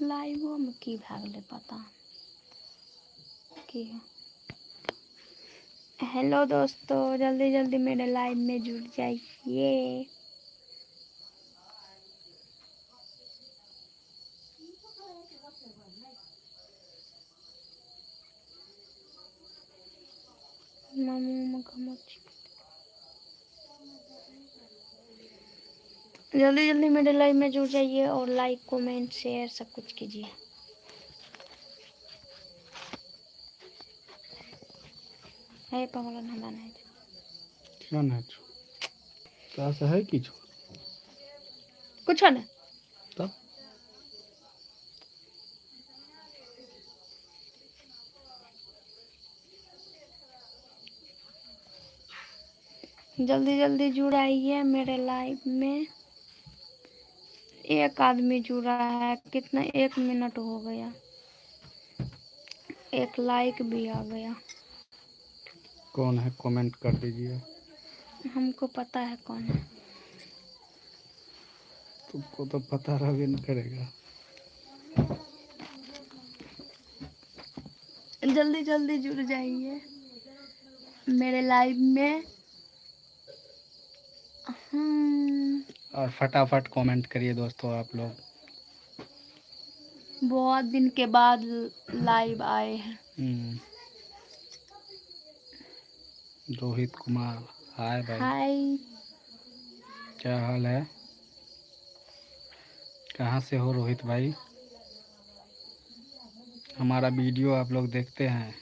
लाइवो में की भए गेलै पता की। हेलो दोस्तों, जल्दी जल्दी मेरे लाइव में जुड़ जाइए। जल्दी जल्दी मेरे लाइव में जुड़ जाइए और लाइक कमेंट शेयर सब कुछ कीजिए। हे पगलन हमरा नहीं क्या नहीं क्या से है कि कुछ ना तब जल्दी जल्दी जुड़ाइए मेरे लाइव में। एक आदमी जुड़ा है, कितना 1 मिनट हो गया, 1 लाइक भी आ गया। कौन है कमेंट कर दीजिए। हमको पता है कौन है। तुमको तो पता रहबे नहीं करेगा। जल्दी जल्दी जुड़ जाइए मेरे लाइव में। और फटाफट कमेंट करिए दोस्तों आप लोग। बहुत दिन के बाद लाइव आए हैं। रोहित कुमार, हाय भाई। हाय। क्या हाल है? कहाँ से हो रोहित भाई? हमारा वीडियो आप लोग देखते हैं?